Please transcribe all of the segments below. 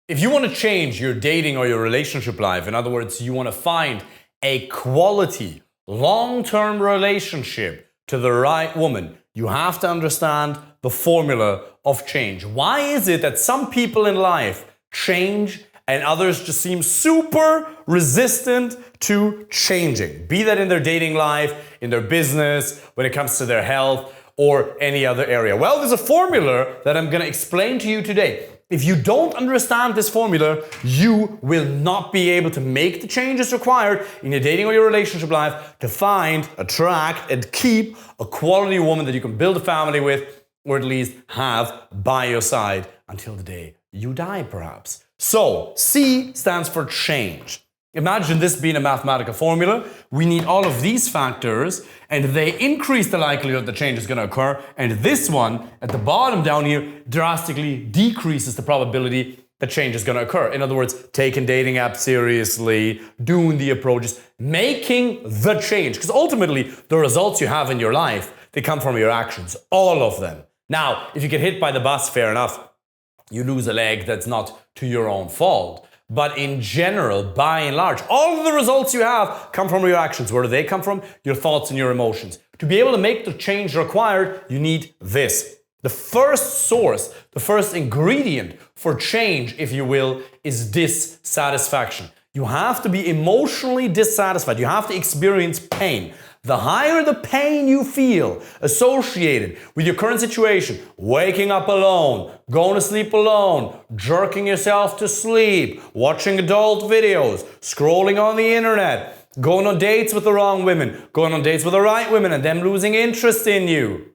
If you want to change your dating or your relationship life, in other words, you want to find a quality, long-term relationship to the right woman, you have to understand the formula of change. Why is it that some people in life change and others just seem super resistant to changing? Be that in their dating life, in their business, when it comes to their health, or any other area. Well, there's a formula that I'm going to explain to you today. If you don't understand this formula, you will not be able to make the changes required in your dating or your relationship life to find, attract, and keep a quality woman that you can build a family with, or at least have by your side until the day you die, perhaps. So, C stands for change. Imagine this being a mathematical formula. We need all of these factors, and they increase the likelihood that change is going to occur. And this one, at the bottom down here, drastically decreases the probability that change is going to occur. In other words, taking dating apps seriously, doing the approaches, making the change. Because ultimately, the results you have in your life, they come from your actions, all of them. Now, if you get hit by the bus, fair enough. You lose a leg, that's not to your own fault. But in general, by and large, all of the results you have come from your actions. Where do they come from? Your thoughts and your emotions. To be able to make the change required, you need this. The first source, the first ingredient for change, if you will, is dissatisfaction. You have to be emotionally dissatisfied. You have to experience pain. The higher the pain you feel associated with your current situation, waking up alone, going to sleep alone, jerking yourself to sleep, watching adult videos, scrolling on the internet, going on dates with the wrong women, going on dates with the right women and them losing interest in you,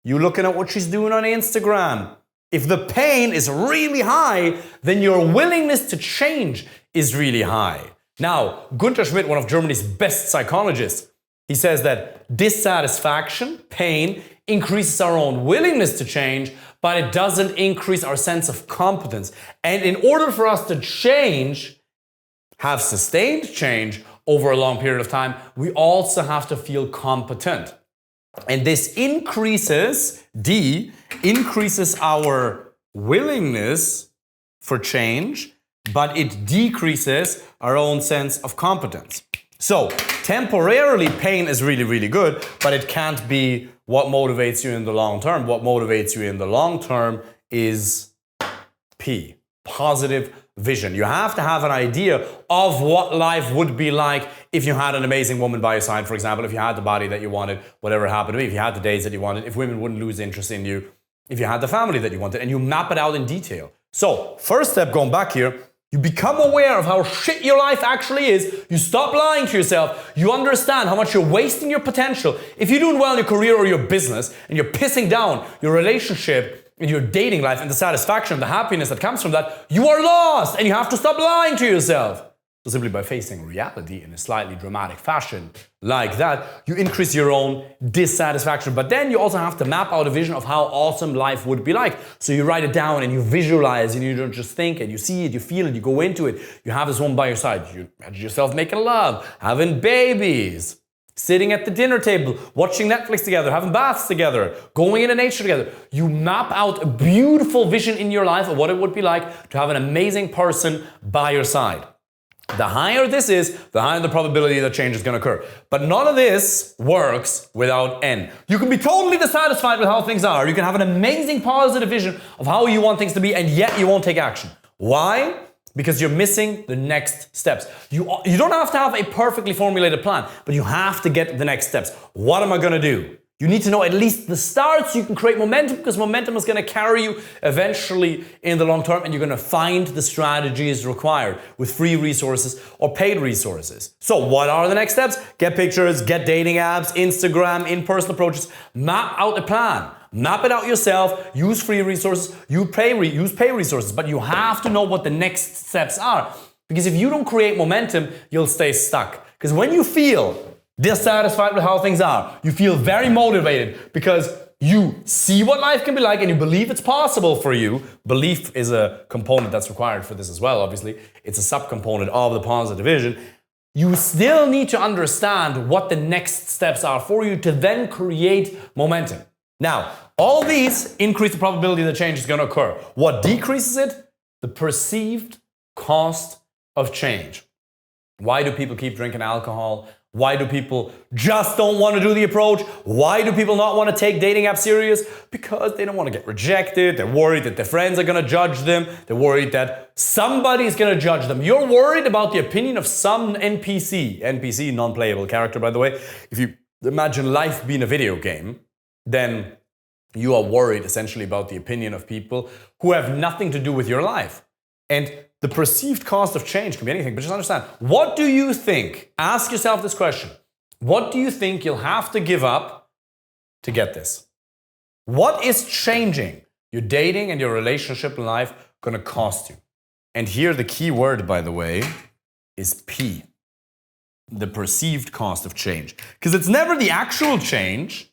you looking at what she's doing on Instagram. If the pain is really high, then your willingness to change is really high. Now, Gunther Schmidt, one of Germany's best psychologists, he says that dissatisfaction, pain, increases our own willingness to change, but it doesn't increase our sense of competence. And in order for us to change, have sustained change over a long period of time, we also have to feel competent. And this increases, D, increases our willingness for change, but it decreases our own sense of competence. So, temporarily, pain is really, really good, but it can't be what motivates you in the long term. What motivates you in the long term is P, positive vision. You have to have an idea of what life would be like if you had an amazing woman by your side, for example, if you had the body that you wanted, whatever happened to be, if you had the days that you wanted, if women wouldn't lose interest in you, if you had the family that you wanted, and you map it out in detail. So, first step, going back here, you become aware of how shit your life actually is. You stop lying to yourself. You understand how much you're wasting your potential. If you're doing well in your career or your business and you're pissing down your relationship and your dating life and the satisfaction, the happiness that comes from that, you are lost and you have to stop lying to yourself. So simply by facing reality in a slightly dramatic fashion like that, you increase your own dissatisfaction. But then you also have to map out a vision of how awesome life would be like. So you write it down and you visualize and you don't just think it, you see it, you feel it, you go into it. You have this woman by your side. You imagine yourself making love, having babies, sitting at the dinner table, watching Netflix together, having baths together, going into nature together. You map out a beautiful vision in your life of what it would be like to have an amazing person by your side. The higher this is, the higher the probability that change is going to occur. But none of this works without N. You can be totally dissatisfied with how things are. You can have an amazing positive vision of how you want things to be, and yet you won't take action. Why? Because you're missing the next steps. You don't have to have a perfectly formulated plan, but you have to get the next steps. What am I going to do? You need to know at least the start so you can create momentum, because momentum is going to carry you eventually in the long term, and you're going to find the strategies required with free resources or paid resources. So what are the next steps? Get pictures, get dating apps, Instagram, in-person approaches, map out a plan. Map it out yourself, use free resources, use pay resources, but you have to know what the next steps are. Because if you don't create momentum, you'll stay stuck. Because when you feel dissatisfied with how things are, you feel very motivated because you see what life can be like and you believe it's possible for you. Belief is a component that's required for this as well, obviously. It's a subcomponent of the positive vision. You still need to understand what the next steps are for you to then create momentum. Now, all these increase the probability that change is going to occur. What decreases it? The perceived cost of change. Why do people keep drinking alcohol? Why do people just don't want to do the approach? Why do people not want to take dating apps serious? Because they don't want to get rejected. They're worried that their friends are going to judge them. They're worried that somebody's going to judge them. You're worried about the opinion of some NPC, non-playable character, by the way. If you imagine life being a video game, then you are worried essentially about the opinion of people who have nothing to do with your life. And the perceived cost of change can be anything, but just understand, what do you think? Ask yourself this question. What do you think you'll have to give up to get this? What is changing your dating and your relationship life going to cost you? And here the key word, by the way, is P. The perceived cost of change. Because it's never the actual change.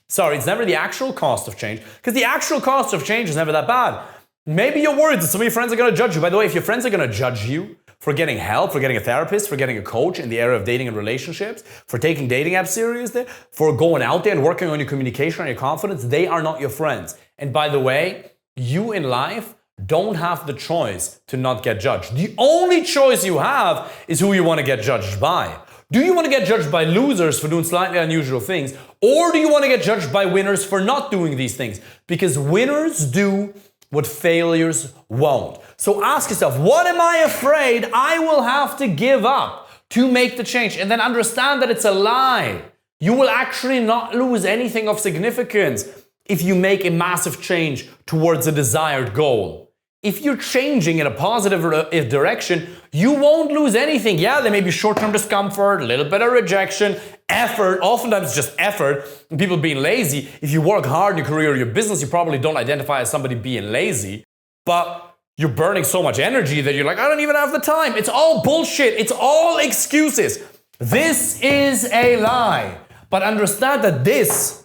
It's never the actual cost of change. Because the actual cost of change is never that bad. Maybe you're worried that some of your friends are going to judge you. By the way, if your friends are going to judge you for getting help, for getting a therapist, for getting a coach in the area of dating and relationships, for taking dating apps seriously, for going out there and working on your communication and your confidence, they are not your friends. And by the way, you in life don't have the choice to not get judged. The only choice you have is who you want to get judged by. Do you want to get judged by losers for doing slightly unusual things? Or do you want to get judged by winners for not doing these things? Because winners do what failures won't. So ask yourself, what am I afraid I will have to give up to make the change? And then understand that it's a lie. You will actually not lose anything of significance if you make a massive change towards a desired goal. If you're changing in a positive direction, you won't lose anything. Yeah, there may be short-term discomfort, a little bit of rejection, effort, oftentimes it's just effort, and people being lazy. If you work hard in your career or your business, you probably don't identify as somebody being lazy, but you're burning so much energy that you're like, I don't even have the time. It's all bullshit. It's all excuses. This is a lie. But understand that this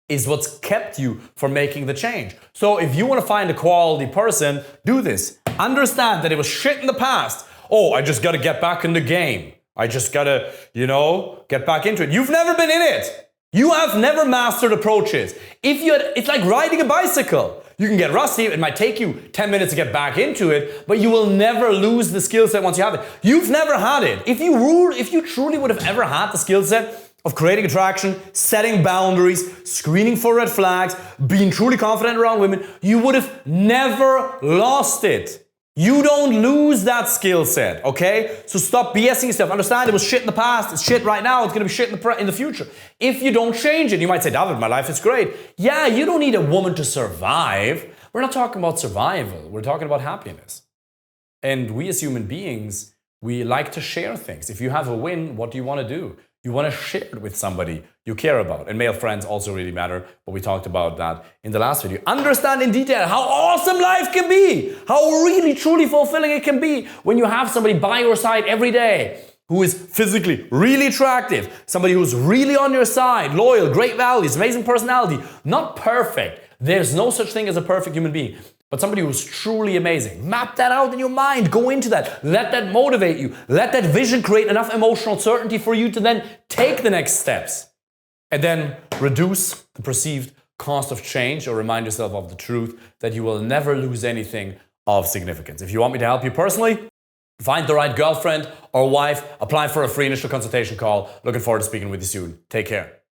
is what's kept you from making the change. So if you want to find a quality person, do this. Understand that it was shit in the past. Oh, I just got to get back in the game. I just got to, get back into it. You've never been in it. You have never mastered approaches. It's like riding a bicycle. You can get rusty. It might take you 10 minutes to get back into it, but you will never lose the skill set once you have it. You've never had it. If you truly would have ever had the skill set of creating attraction, setting boundaries, screening for red flags, being truly confident around women, you would have never lost it. You don't lose that skill set, okay? So stop BSing yourself. Understand it was shit in the past, it's shit right now, it's gonna be shit in the future. If you don't change it, you might say, David, my life is great. Yeah, you don't need a woman to survive. We're not talking about survival, we're talking about happiness. And we as human beings, we like to share things. If you have a win, what do you want to do? You want to share it with somebody you care about. And male friends also really matter, but we talked about that in the last video. Understand in detail how awesome life can be, how really, truly fulfilling it can be when you have somebody by your side every day who is physically really attractive, somebody who's really on your side, loyal, great values, amazing personality, not perfect. There's no such thing as a perfect human being. But somebody who's truly amazing. Map that out in your mind. Go into that. Let that motivate you. Let that vision create enough emotional certainty for you to then take the next steps. And then reduce the perceived cost of change, or remind yourself of the truth that you will never lose anything of significance. If you want me to help you personally, find the right girlfriend or wife, apply for a free initial consultation call. Looking forward to speaking with you soon. Take care.